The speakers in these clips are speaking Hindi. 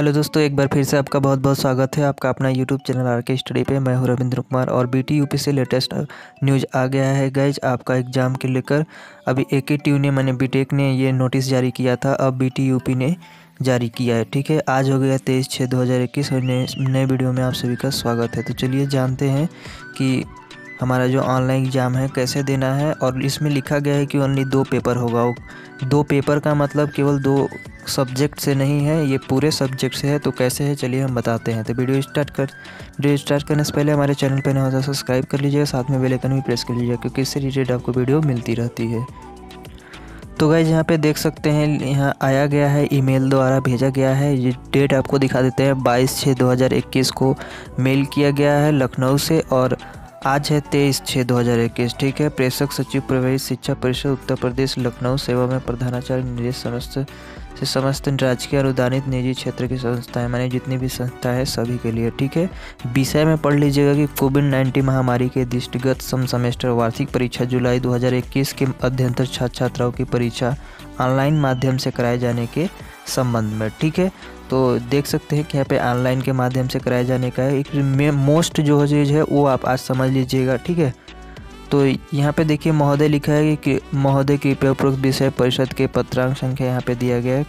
हेलो दोस्तों, एक बार फिर से आपका बहुत बहुत स्वागत है। आपका अपना यूट्यूब चैनल आर के स्टडी पे। मैं हूं रविंद्र कुमार और बीटी यूपी से लेटेस्ट न्यूज़ आ गया है गाइज आपका एग्ज़ाम के लेकर। अभी एकेटीयू ने मैंने बीटेक ने ये नोटिस जारी किया था, अब बीटी यूपी ने जारी किया है। ठीक है, आज हो गया 23/6/2021 और नए वीडियो में आप सभी का स्वागत है। तो चलिए जानते हैं कि हमारा जो ऑनलाइन एग्ज़ाम है कैसे देना है। और इसमें लिखा गया है कि ओनली 2 पेपर होगा। 2 पेपर का मतलब केवल 2 सब्जेक्ट से नहीं है, ये पूरे सब्जेक्ट से है। तो कैसे है चलिए हम बताते हैं। तो वीडियो स्टार्ट करने से पहले हमारे चैनल पर नया हो तो सब्सक्राइब कर लीजिएगा, साथ में बेल आइकन भी प्रेस कर लीजिएगा क्योंकि इससे रिलेटेड आपको वीडियो मिलती रहती है। तो गाइज यहाँ पे देख सकते हैं, यहाँ आया गया है, ईमेल द्वारा भेजा गया है। ये डेट आपको दिखा देते हैं, 22/6/2021 को मेल किया गया है लखनऊ से और आज है 23/6/2021। ठीक है, प्रेषक सचिव प्रभारी शिक्षा परिषद उत्तर प्रदेश लखनऊ सेवा में प्रधानाचार्य निर्देश समस्त राजकीय अनुदानित निजी क्षेत्र की संस्थाएं, माने जितनी भी संस्था है सभी के लिए। ठीक है, विषय में पढ़ लीजिएगा कि कोविड-19 महामारी के दृष्टिगत सम सेमेस्टर वार्षिक परीक्षा जुलाई 2021 के अध्ययनरत छात्र छात्राओं की परीक्षा ऑनलाइन माध्यम से कराए जाने के संबंध में। ठीक है, तो देख सकते हैं कि यहाँ पे ऑनलाइन के माध्यम से कराए जाने का है। एक मोस्ट जो चीज़ है वो आप आज समझ लीजिएगा। ठीक है, तो यहाँ पे देखिए महोदय लिखा है कि महोदय कृपया उपरोक्त विषय परिषद के पत्रांक संख्या यहाँ पे दिया गया है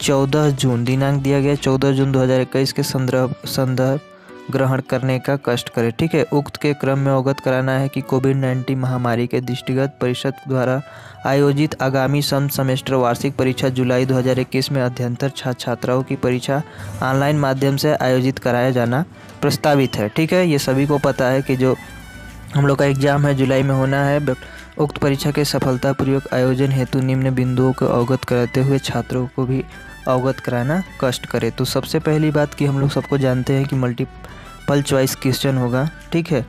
14 जून, दिनांक दिया गया है 14 जून 2021 के संदर्भ ग्रहण करने का कष्ट करें। ठीक है, उक्त के क्रम में अवगत कराना है कि कोविड-19 महामारी के दृष्टिगत परिषद द्वारा आयोजित आगामी सम सेमेस्टर वार्षिक परीक्षा जुलाई 2021 में अध्ययनरत छात्र छात्राओं की परीक्षा ऑनलाइन माध्यम से आयोजित कराया जाना प्रस्तावित है। ठीक है, ये सभी को पता है कि जो हम लोग का एग्ज़ाम है जुलाई में होना है। उक्त परीक्षा के सफलतापूर्वक आयोजन हेतु निम्न बिंदुओं को अवगत कराते हुए छात्रों को भी अवगत कराना कष्ट करे। तो सबसे पहली बात कि हम लोग सबको जानते हैं कि मल्टीपल चॉइस क्वेश्चन होगा। ठीक है,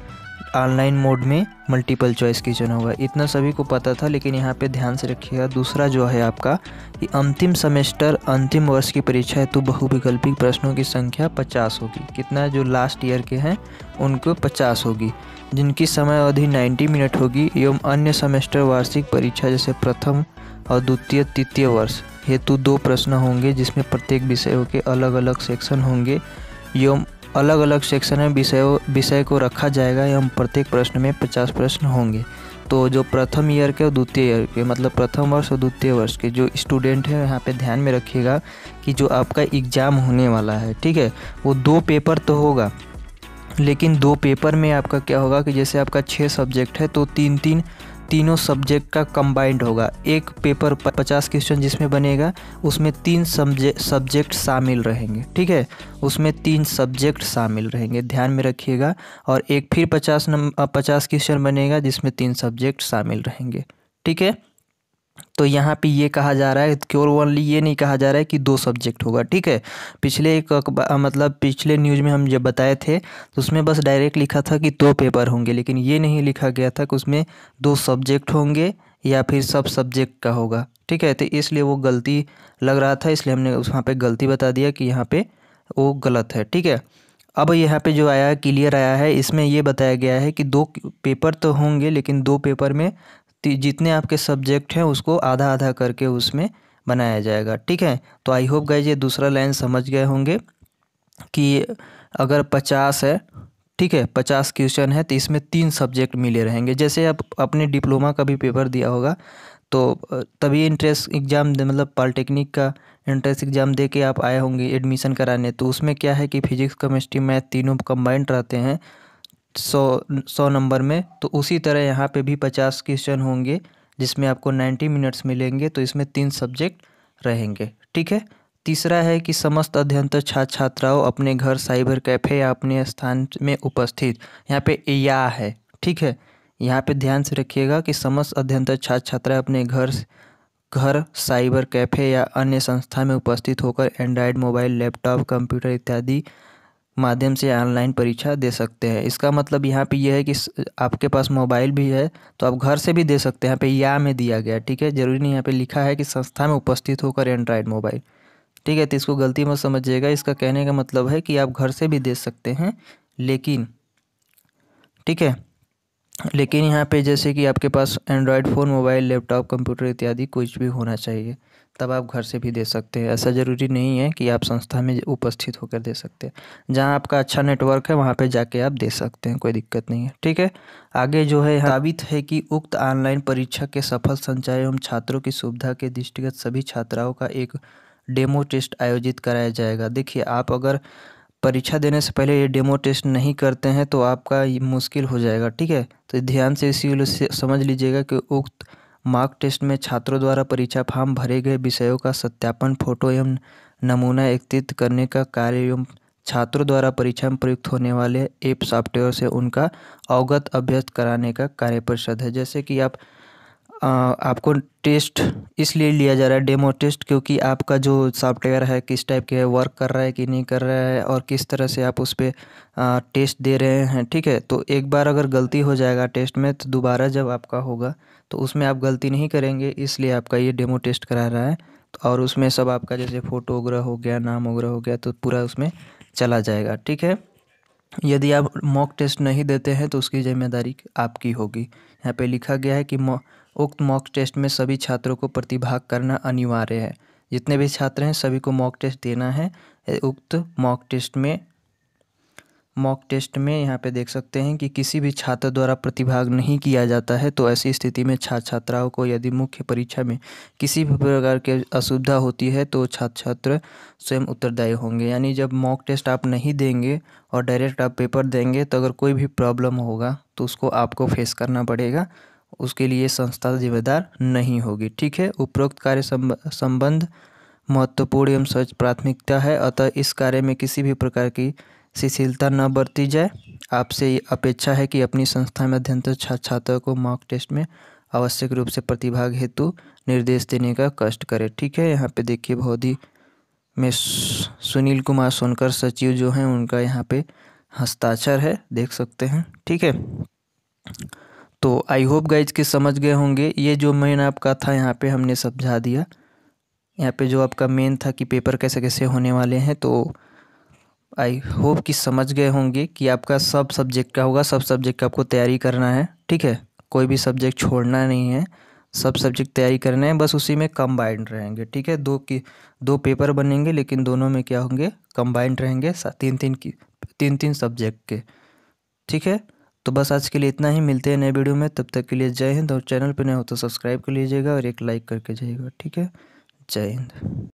ऑनलाइन मोड में मल्टीपल चॉइस क्वेश्चन होगा, इतना सभी को पता था। लेकिन यहाँ पे ध्यान से रखिएगा, दूसरा जो है आपका कि अंतिम सेमेस्टर अंतिम वर्ष की परीक्षा हेतु बहुविकल्पिक प्रश्नों की संख्या 50 होगी। कितना, जो लास्ट ईयर के हैं उनको 50 होगी, जिनकी समय अवधि 90 मिनट होगी। एवं अन्य सेमेस्टर वार्षिक परीक्षा जैसे प्रथम और द्वितीय तृतीय वर्ष हेतु 2 प्रश्न होंगे, जिसमें प्रत्येक विषयों के अलग अलग सेक्शन होंगे। एवं अलग अलग सेक्शन में विषय को रखा जाएगा एवं प्रत्येक प्रश्न में 50 प्रश्न होंगे। तो जो प्रथम ईयर के और द्वितीय ईयर के, मतलब प्रथम वर्ष और द्वितीय वर्ष के जो स्टूडेंट हैं, यहाँ पे ध्यान में रखिएगा कि जो आपका एग्ज़ाम होने वाला है, ठीक है, वो 2 पेपर तो होगा। लेकिन 2 पेपर में आपका क्या होगा कि जैसे आपका 6 सब्जेक्ट है तो तीनों सब्जेक्ट का कंबाइंड होगा। एक पेपर 50 क्वेश्चन जिसमें बनेगा, उसमें 3 सब्जेक्ट शामिल रहेंगे। ठीक है, उसमें 3 सब्जेक्ट शामिल रहेंगे, ध्यान में रखिएगा। और एक फिर 50 क्वेश्चन बनेगा जिसमें 3 सब्जेक्ट शामिल रहेंगे। ठीक है, तो यहाँ पे ये कहा जा रहा है, केवल ओनली ये नहीं कहा जा रहा है कि 2 सब्जेक्ट होगा। ठीक है, पिछले न्यूज़ में हम जब बताए थे तो उसमें बस डायरेक्ट लिखा था कि 2 पेपर होंगे, लेकिन ये नहीं लिखा गया था कि उसमें 2 सब्जेक्ट होंगे या फिर सब सब्जेक्ट का होगा। ठीक है, तो इसलिए वो गलती लग रहा था, इसलिए हमने वहाँ पे गलती बता दिया कि यहाँ पे वो गलत है। ठीक है, अब यहाँ पे जो आया है क्लियर आया है, इसमें ये बताया गया है कि 2 पेपर तो होंगे, लेकिन 2 पेपर में जितने आपके सब्जेक्ट हैं उसको आधा आधा करके उसमें बनाया जाएगा। ठीक है, तो आई होप गाइज ये दूसरा लाइन समझ गए होंगे कि अगर 50 है, ठीक है, 50 क्वेश्चन है तो इसमें 3 सब्जेक्ट मिले रहेंगे। जैसे आप अपने डिप्लोमा का भी पेपर दिया होगा तो तभी इंट्रेंस एग्ज़ाम मतलब पॉलिटेक्निक का एंट्रेंस एग्ज़ाम दे के आप आए होंगे एडमिशन कराने। तो उसमें क्या है कि फिजिक्स केमिस्ट्री मैथ तीनों कंबाइंड रहते हैं 100 नंबर में। तो उसी तरह यहाँ पे भी 50 क्वेश्चन होंगे जिसमें आपको 90 मिनट्स मिलेंगे, तो इसमें 3 सब्जेक्ट रहेंगे। ठीक है, तीसरा है कि समस्त अध्ययनरत छात्र छात्राओं अपने घर, साइबर कैफ़े या अपने स्थान में उपस्थित, यहाँ पे या है। ठीक है, यहाँ पे ध्यान से रखिएगा कि समस्त अध्ययनरत छात्र छात्राएं अपने घर, साइबर कैफ़े या अन्य संस्था में उपस्थित होकर एंड्रॉयड मोबाइल, लैपटॉप, कंप्यूटर इत्यादि माध्यम से ऑनलाइन परीक्षा दे सकते हैं। इसका मतलब यहाँ पे यह है कि आपके पास मोबाइल भी है तो आप घर से भी दे सकते हैं। यहाँ पे या में दिया गया, ठीक है, जरूरी नहीं यहाँ पे लिखा है कि संस्था में उपस्थित होकर एंड्रॉयड मोबाइल। ठीक है, तो इसको गलती मत समझिएगा, इसका कहने का मतलब है कि आप घर से भी दे सकते हैं, लेकिन ठीक है, लेकिन यहाँ पे जैसे कि आपके पास Android phone, mobile, laptop, computer इत्यादि कुछ भी होना चाहिए। तब आप घर से भी दे सकते हैं। ऐसा ज़रूरी नहीं है कि आप संस्था में उपस्थित होकर दे सकते हैं। जहाँ आपका अच्छा नेटवर्क है वहाँ पे जाके आप दे सकते हैं, कोई दिक्कत नहीं है। ठीक है, आगे जो है साबित है कि उक्त ऑनलाइन परीक्षा के सफल संचालन एवं छात्रों की सुविधा के दृष्टिगत सभी छात्राओं का एक डेमो टेस्ट आयोजित कराया जाएगा। देखिए, आप अगर परीक्षा देने से पहले ये डेमो टेस्ट नहीं करते हैं तो आपका ये मुश्किल हो जाएगा। ठीक है, तो ध्यान से इसी समझ लीजिएगा कि उक्त मॉक टेस्ट में छात्रों द्वारा परीक्षा फॉर्म भरे गए विषयों का सत्यापन, फोटो एवं नमूना एकत्रित करने का कार्य एवं छात्रों द्वारा परीक्षा में प्रयुक्त होने वाले ऐप सॉफ्टवेयर से उनका अवगत अभ्यस्त कराने का कार्य परिषद है। जैसे कि आपको टेस्ट इसलिए लिया जा रहा है डेमो टेस्ट, क्योंकि आपका जो सॉफ्टवेयर है किस टाइप के है, वर्क कर रहा है कि नहीं कर रहा है और किस तरह से आप उस पर टेस्ट दे रहे हैं। ठीक है, तो एक बार अगर गलती हो जाएगा टेस्ट में तो दोबारा जब आपका होगा तो उसमें आप गलती नहीं करेंगे, इसलिए आपका ये डेमो टेस्ट करा रहा है। तो और उसमें सब आपका जैसे फ़ोटो वगैरह हो गया, नाम वगैरह हो गया, तो पूरा उसमें चला जाएगा। ठीक है, यदि आप मॉक टेस्ट नहीं देते हैं तो उसकी जिम्मेदारी आपकी होगी। यहाँ पे लिखा गया है कि उक्त मॉक टेस्ट में सभी छात्रों को प्रतिभाग करना अनिवार्य है। जितने भी छात्र हैं सभी को मॉक टेस्ट देना है। उक्त मॉक टेस्ट में यहाँ पे देख सकते हैं कि किसी भी छात्र द्वारा प्रतिभाग नहीं किया जाता है तो ऐसी स्थिति में छात्राओं को यदि मुख्य परीक्षा में किसी भी प्रकार की असुविधा होती है तो छात्र स्वयं उत्तरदायी होंगे। यानी जब मॉक टेस्ट आप नहीं देंगे और डायरेक्ट आप पेपर देंगे तो अगर कोई भी प्रॉब्लम होगा तो उसको आपको फेस करना पड़ेगा, उसके लिए संस्था जिम्मेदार नहीं होगी। ठीक है, उपरोक्त कार्य संबंध महत्वपूर्ण एवं सर्वोच्च प्राथमिकता है, अतः इस कार्य में किसी भी प्रकार की शिथिलता न बरती जाए। आपसे ये अपेक्षा है कि अपनी संस्था में अध्ययनरत छात्रों को मॉक टेस्ट में आवश्यक रूप से प्रतिभाग हेतु निर्देश देने का कष्ट करें। ठीक है, यहाँ पे देखिए भौदी में सुनील कुमार सोनकर सचिव जो हैं उनका यहाँ पे हस्ताक्षर है, देख सकते हैं। ठीक है, तो आई होप गाइज कि समझ गए होंगे। ये जो मेन आपका था यहाँ पे हमने समझा दिया। यहाँ पे जो आपका मेन था कि पेपर कैसे कैसे होने वाले हैं, तो आई होप कि समझ गए होंगे कि आपका सब सब्जेक्ट का होगा, सब सब्जेक्ट का आपको तैयारी करना है। ठीक है, कोई भी सब्जेक्ट छोड़ना नहीं है, सब सब्जेक्ट तैयारी करने हैं, बस उसी में कंबाइंड रहेंगे। ठीक है, दो पेपर बनेंगे लेकिन दोनों में क्या होंगे, कंबाइंड रहेंगे, तीन तीन सब्जेक्ट के। ठीक है, तो बस आज के लिए इतना ही, मिलते हैं नए वीडियो में, तब तक के लिए जय हिंद। और चैनल पर नए हो तो सब्सक्राइब कर लीजिएगा और एक लाइक करके जाइएगा। ठीक है, जय हिंद।